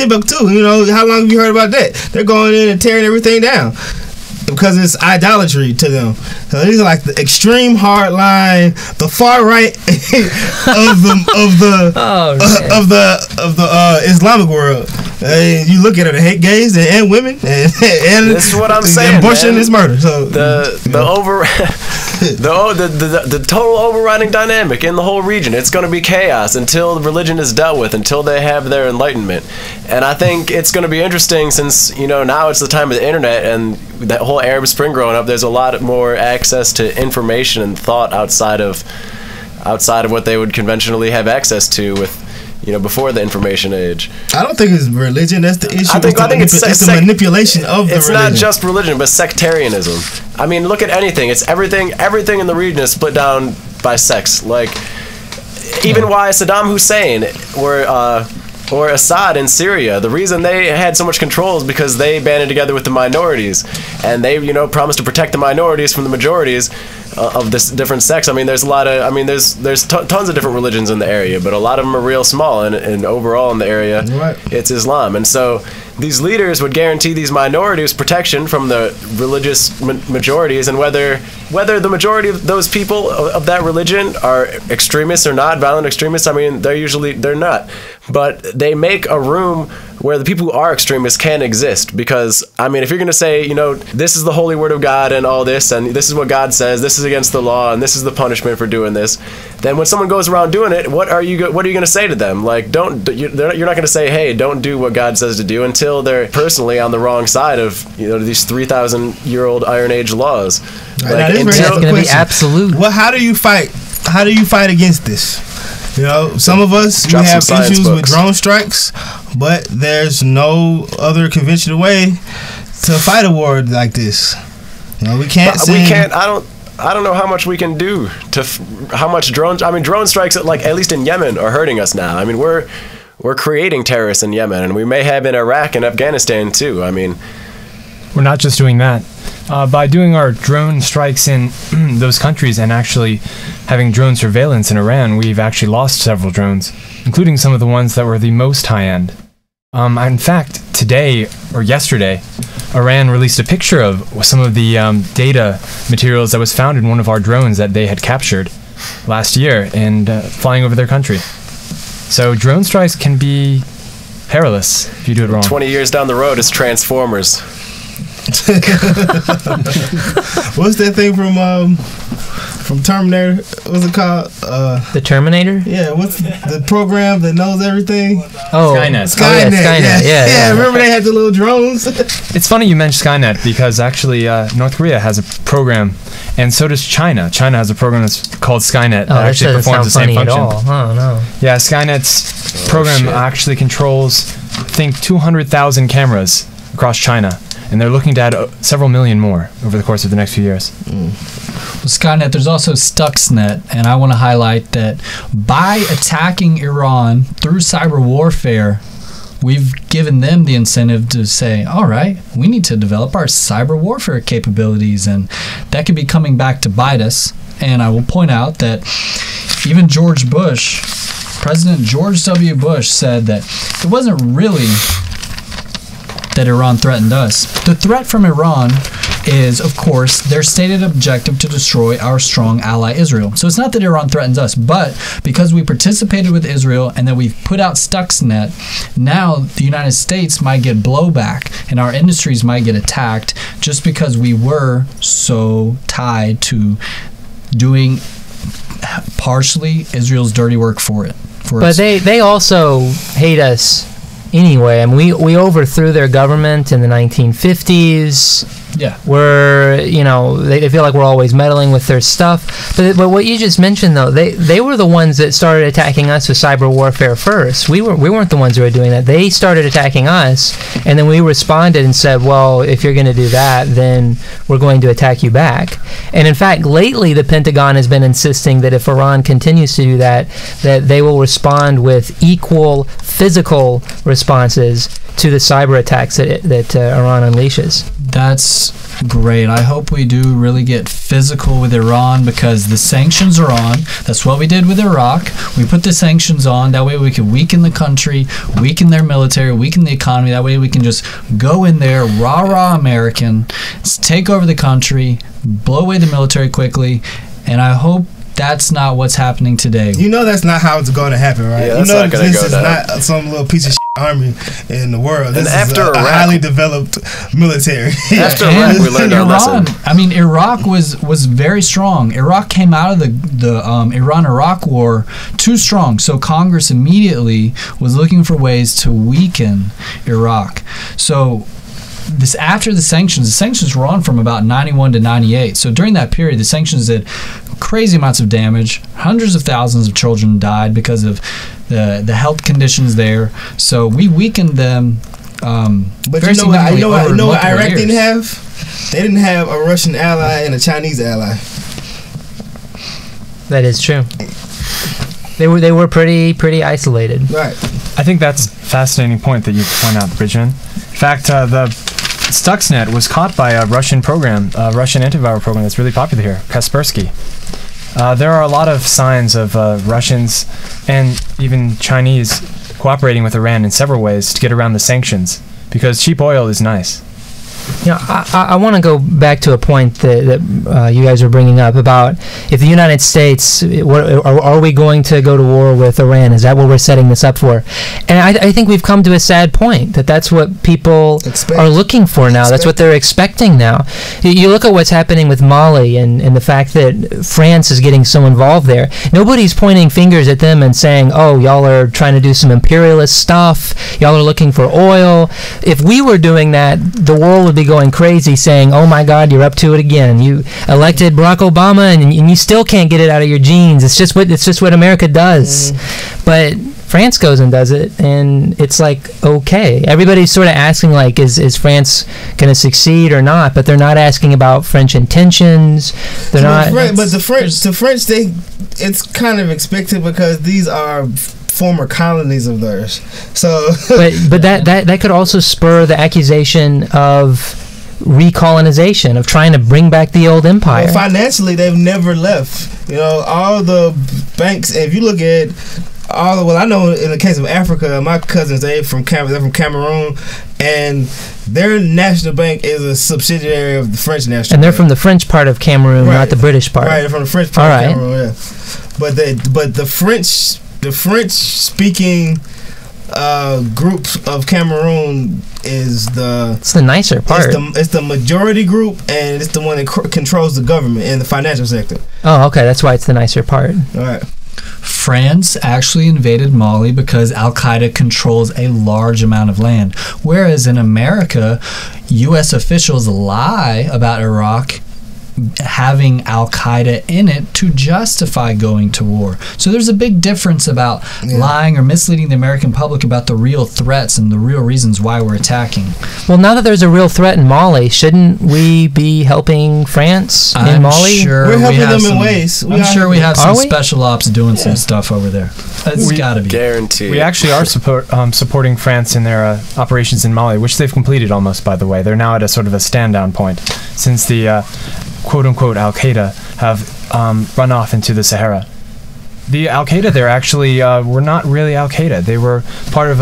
Timbuktu. You know, how long have you heard about that? They're going in and tearing everything down because it's idolatry to them. So these are like the extreme hard line, the far right of the Islamic world. You look at it, they hate gays and women, and this is what I'm saying. Abortion is murder. So the total overriding dynamic in the whole region, it's going to be chaos until religion is dealt with, until they have their enlightenment. And I think it's going to be interesting since, you know, now it's the time of the internet and that whole Arab Spring growing up. There's a lot more access to information and thought outside of what they would conventionally have access to with, you know, before the information age. I don't think it's religion. That's the issue. I think it's the manipulation of the religion. It's not just religion, but sectarianism. I mean, look at anything. It's everything in the region is split down by sects. Like, even why Saddam Hussein or Assad in Syria, the reason they had so much control is because they banded together with the minorities, and they, you know, promised to protect the minorities from the majorities of this different sects. I mean, there's tons of different religions in the area, but a lot of them are real small, and overall in the area, right, it's Islam. And so these leaders would guarantee these minorities protection from the religious majorities, and whether the majority of those people of that religion are extremists or not, violent extremists, I mean, they're not. But they make a room where the people who are extremists can exist, because, I mean, if you're going to say, you know, this is the holy word of God and all this, and this is what God says, this is against the law, and this is the punishment for doing this, then when someone goes around doing it, what are you going to say to them? Like, you're not going to say, hey, don't do what God says to do, until they're personally on the wrong side of, you know, these 3,000-year-old Iron Age laws. Like, that's going to be absolute. Well, how do you fight? How do you fight against this? You know, some of us, we have issues with drone strikes, but there's no other conventional way to fight a war like this. You know, we can't. I don't know how much we can do to how much drones. I mean, drone strikes at least in Yemen are hurting us now. I mean, we're creating terrorists in Yemen, and we may have in Iraq and Afghanistan too. I mean, we're not just doing that. By doing our drone strikes in those countries and actually having drone surveillance in Iran, we've actually lost several drones, including some of the ones that were the most high-end. In fact, today or yesterday, Iran released a picture of some of the data materials that was found in one of our drones that they had captured last year and flying over their country. So drone strikes can be perilous if you do it wrong. 20 years down the road, it's Transformers. What's that thing from Terminator? What's it called? The Terminator? Yeah. What's the program that knows everything? Oh, Skynet. Skynet. Yeah. Remember they had the little drones? It's funny you mentioned Skynet because actually North Korea has a program, and so does China. China has a program that's called Skynet that actually performs the same function. Oh no. Yeah, Skynet's program actually controls, I think, 200,000 cameras across China. And they're looking to add several million more over the course of the next few years. With Skynet, there's also Stuxnet, and I want to highlight that by attacking Iran through cyber warfare, we've given them the incentive to say, all right, we need to develop our cyber warfare capabilities, and that could be coming back to bite us. And I will point out that even George Bush, President George W. Bush, said that it wasn't really that Iran threatened us. The threat from Iran is, of course, their stated objective to destroy our strong ally Israel. So it's not that Iran threatens us, but because we participated with Israel and that we've put out Stuxnet, now the United States might get blowback and our industries might get attacked just because we were so tied to doing partially Israel's dirty work for it. But they also hate us anyway. I mean, we overthrew their government in the 1950s. Yeah. We're, you know, they feel like we're always meddling with their stuff. But what you just mentioned, though, they were the ones that started attacking us with cyber warfare first. We weren't the ones who were doing that. They started attacking us, and then we responded and said, well, if you're going to do that, then we're going to attack you back. And in fact, lately, the Pentagon has been insisting that if Iran continues to do that, that they will respond with equal physical responses to the cyber attacks that Iran unleashes. That's great. I hope we do really get physical with Iran, because the sanctions are on. That's what we did with Iraq. We put the sanctions on. That way we can weaken the country, weaken their military, weaken the economy. That way we can just go in there, rah American, take over the country, blow away the military quickly. And I hope that's not what's happening today. You know that's not how it's going to happen, right? Yeah, you know not this is not some little piece of army in the world. This is a highly developed military. After Iraq, we learned our lesson. I mean, Iraq was very strong. Iraq came out of the Iran-Iraq war too strong. So Congress immediately was looking for ways to weaken Iraq. So after the sanctions were on from about 91 to 98. So during that period, the sanctions did crazy amounts of damage. Hundreds of thousands of children died because of the health conditions there. So we weakened them. But you know what Iraq didn't have? They didn't have a Russian ally and a Chinese ally. That is true. They were pretty isolated. Right. I think that's a fascinating point that you point out, Bridgen. In fact, the Stuxnet was caught by a Russian program, a Russian antivirus program that's really popular here, Kaspersky. There are a lot of signs of Russians and even Chinese cooperating with Iran in several ways to get around the sanctions, because cheap oil is nice. You know, I want to go back to a point that you guys were bringing up about if the United States, are we going to go to war with Iran? Is that what we're setting this up for? And I think we've come to a sad point that's what people are looking for now. That's what they're expecting now. You look at what's happening with Mali and the fact that France is getting so involved there. Nobody's pointing fingers at them and saying, oh, y'all are trying to do some imperialist stuff. Y'all are looking for oil. If we were doing that, the world would be going crazy saying, oh my God, you're up to it again. You elected Barack Obama and you still can't get it out of your genes. It's just what America does. But France goes and does it, and it's like, okay. Everybody's sort of asking, like, is France going to succeed or not? But they're not asking about French intentions. They're not. But the French, it's kind of expected because these are former colonies of theirs. So, but that could also spur the accusation of recolonization, of trying to bring back the old empire. Well, financially, they've never left. You know, all the banks. If you look at I know in the case of Africa, my cousins, they're from Cameroon, and their national bank is a subsidiary of the French national bank. And they're from the French part of Cameroon, not the British part. Right, they're from the French part of Cameroon, yeah. But the French speaking group of Cameroon is it's the nicer part. It's the majority group, and it's the one that controls the government and the financial sector. Oh, okay, that's why it's the nicer part. All right. France actually invaded Mali because Al-Qaeda controls a large amount of land, whereas in America, U.S. officials lie about Iraq having Al-Qaeda in it to justify going to war. So there's a big difference about lying or misleading the American public about the real threats and the real reasons why we're attacking. Well, now that there's a real threat in Mali, shouldn't we be helping France in Mali? Sure we're helping them in ways. I'm sure we have some special ops doing some stuff over there. It's got to be. Guaranteed. We actually are supporting France in their operations in Mali, which they've completed almost, by the way. They're now at a sort of a stand-down point since the quote-unquote Al-Qaeda have run off into the Sahara. The Al-Qaeda there actually were not really Al-Qaeda. They were part of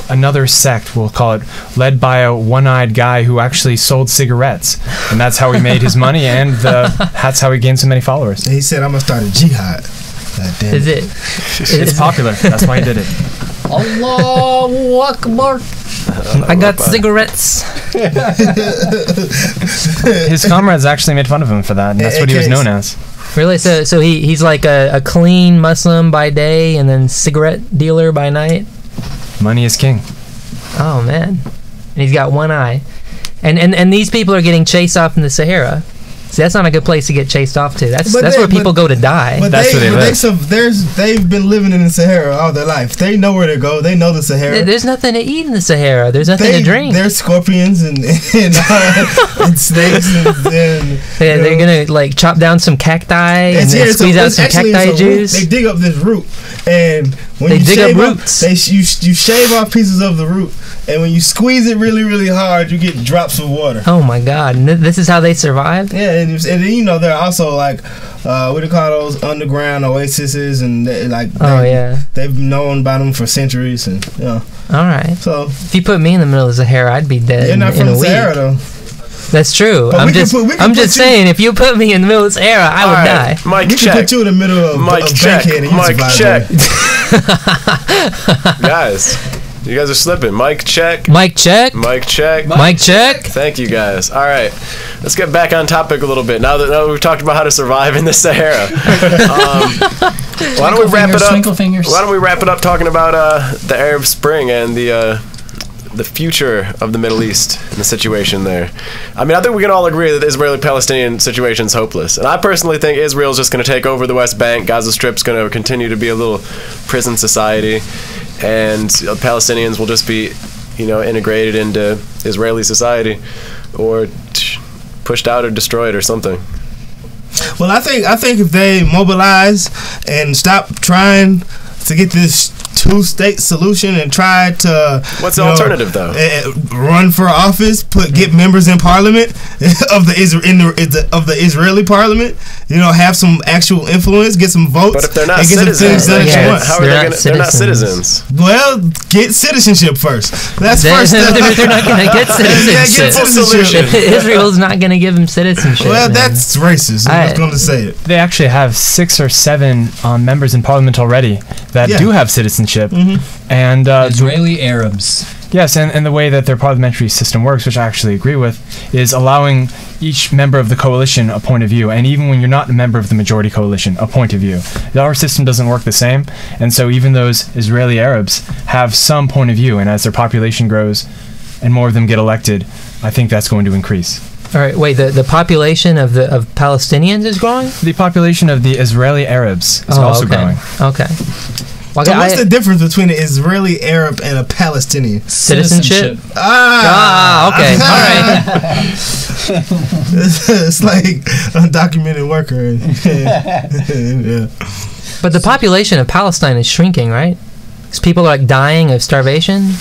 another sect, we'll call it, led by a one-eyed guy who actually sold cigarettes. And that's how he made his money, and that's how he gained so many followers. He said, I'm going to start a jihad. Is it? It's popular. That's why he did it. Allahu Akbar. I got cigarettes. His comrades actually made fun of him for that, and that's what he was known as. Really? So he's like a clean Muslim by day and then cigarette dealer by night? Money is king. Oh, man. And he's got one eye. And these people are getting chased off in the Sahara. See, that's not a good place to get chased off to. That's where people go to die. But that's where they live. They've been living in the Sahara all their life. They know where to go. They know the Sahara. There's nothing to eat in the Sahara. There's nothing to drink. There's scorpions and snakes and they're gonna like chop down some cacti and squeeze out some cacti juice. They dig up this root, and When they you dig up shave roots. You shave off pieces of the root, and when you squeeze it really, really hard, you get drops of water. Oh my God! And this is how they survive. Yeah, and then there are also like what do you call those underground oases, and they've known about them for centuries, and All right. So if you put me in the middle of the Sahara, I'd be dead. You're not in from a the Sahara week. though. That's true. But I'm just saying, if you put me in the middle of the Sahara, I would die. Mike we check. can put you in the middle of Mike check. Bankhead and Mike check. survive. Guys, you guys are slipping. Mike check. Mike check. Mike check. Mike check. Thank you, guys. All right, let's get back on topic a little bit. Now that we've talked about how to survive in the Sahara, why don't we wrap it up? Why don't we wrap it up talking about the Arab Spring and the future of the Middle East and the situation there. I mean, I think we can all agree that the Israeli-Palestinian situation is hopeless. And I personally think Israel's just going to take over the West Bank. Gaza Strip's going to continue to be a little prison society. And Palestinians will just be, integrated into Israeli society or pushed out or destroyed or something. Well, I think if they mobilize and stop trying to get this two-state solution and try to what's the alternative though? Run for office, get members in parliament of the Israeli parliament. Have some actual influence, get some votes. But if they're not citizens, how are they going to? They're not citizens. Well, get citizenship first. That's first. They're not going to get citizenship. Israel's not going to give them citizenship. Well, that's racist. I'm just going to say it. They actually have 6 or 7 members in parliament already that do have citizenship. And Israeli Arabs. Yes, and the way that their parliamentary system works, which I actually agree with, is allowing each member of the coalition a point of view, and even when you're not a member of the majority coalition, a point of view. Our system doesn't work the same, and so even those Israeli Arabs have some point of view, and as their population grows and more of them get elected, I think that's going to increase. All right, wait, the population of Palestinians is growing? The population of the Israeli Arabs is also growing. Okay. Well, so what's the difference between an Israeli Arab and a Palestinian? Citizenship. Okay. All right. It's like undocumented worker. Yeah. But the population of Palestine is shrinking, right? Because people are dying of starvation,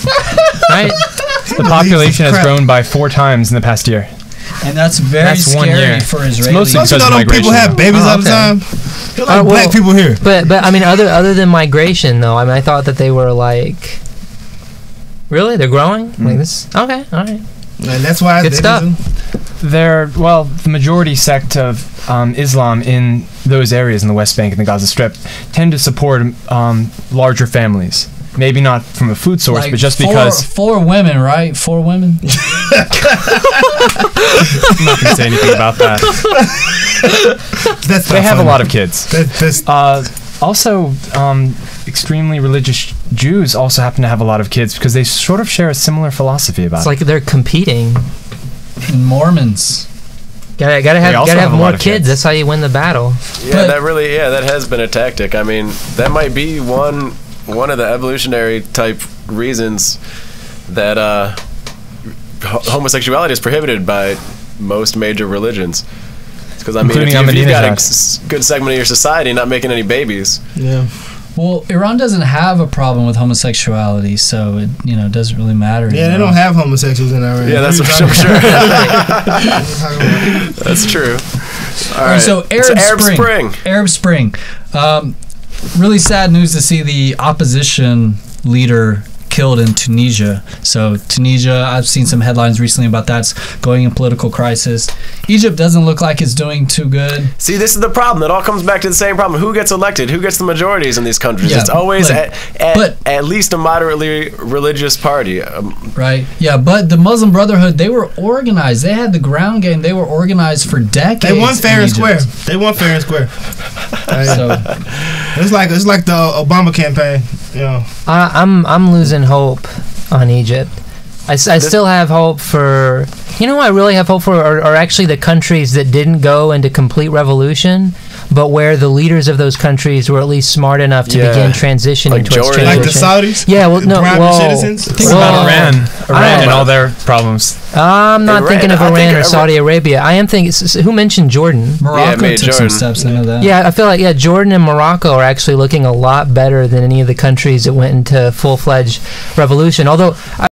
right? The population has grown by 4 times in the past year. And that's very scary for Israelis. It's mostly because of migration. People have babies all the time. They're like black people here. But I mean, other than migration, though, I mean, I thought that they were like, really, they're growing like this. Okay, all right. And that's why good stuff. The majority sect of Islam in those areas in the West Bank and the Gaza Strip tend to support larger families. Maybe not from a food source, but just because 4 women, right? 4 women. I'm not going to say anything about that. They have a lot of kids. Also, extremely religious Jews also happen to have a lot of kids because they sort of share a similar philosophy about it. It's like they're competing. And Mormons. Gotta have more kids. That's how you win the battle. Yeah, that has been a tactic. I mean, that might be one of the evolutionary type reasons that homosexuality is prohibited by most major religions. Because I mean, if you've got a good segment of your society not making any babies. Yeah. Well, Iran doesn't have a problem with homosexuality, so it doesn't really matter. Yeah, they don't have homosexuals in Iran. Yeah, that's for sure. That's true. All right. So Arab Spring. Really sad news to see the opposition leader killed in Tunisia. So Tunisia, I've seen some headlines recently about that's going in political crisis. Egypt doesn't look like it's doing too good. See, this is the problem. It all comes back to the same problem. Who gets elected? Who gets the majorities in these countries? It's always at least a moderately religious party. Right. Yeah, but the Muslim Brotherhood, they were organized. They had the ground game. They were organized for decades. They won fair and square. So, it's like the Obama campaign. I'm losing hope on Egypt. I still have hope for... I really have hope for are actually the countries that didn't go into complete revolution, but where the leaders of those countries were at least smart enough to begin transitioning like towards Jordan. transition. Like the Saudis? Yeah, well, no, citizens? Think about Iran and all their problems. I'm not thinking of Iran or Saudi Arabia. I am thinking. Who mentioned Jordan? Morocco took some steps into that. Yeah, I feel like Jordan and Morocco are actually looking a lot better than any of the countries that went into full-fledged revolution. Although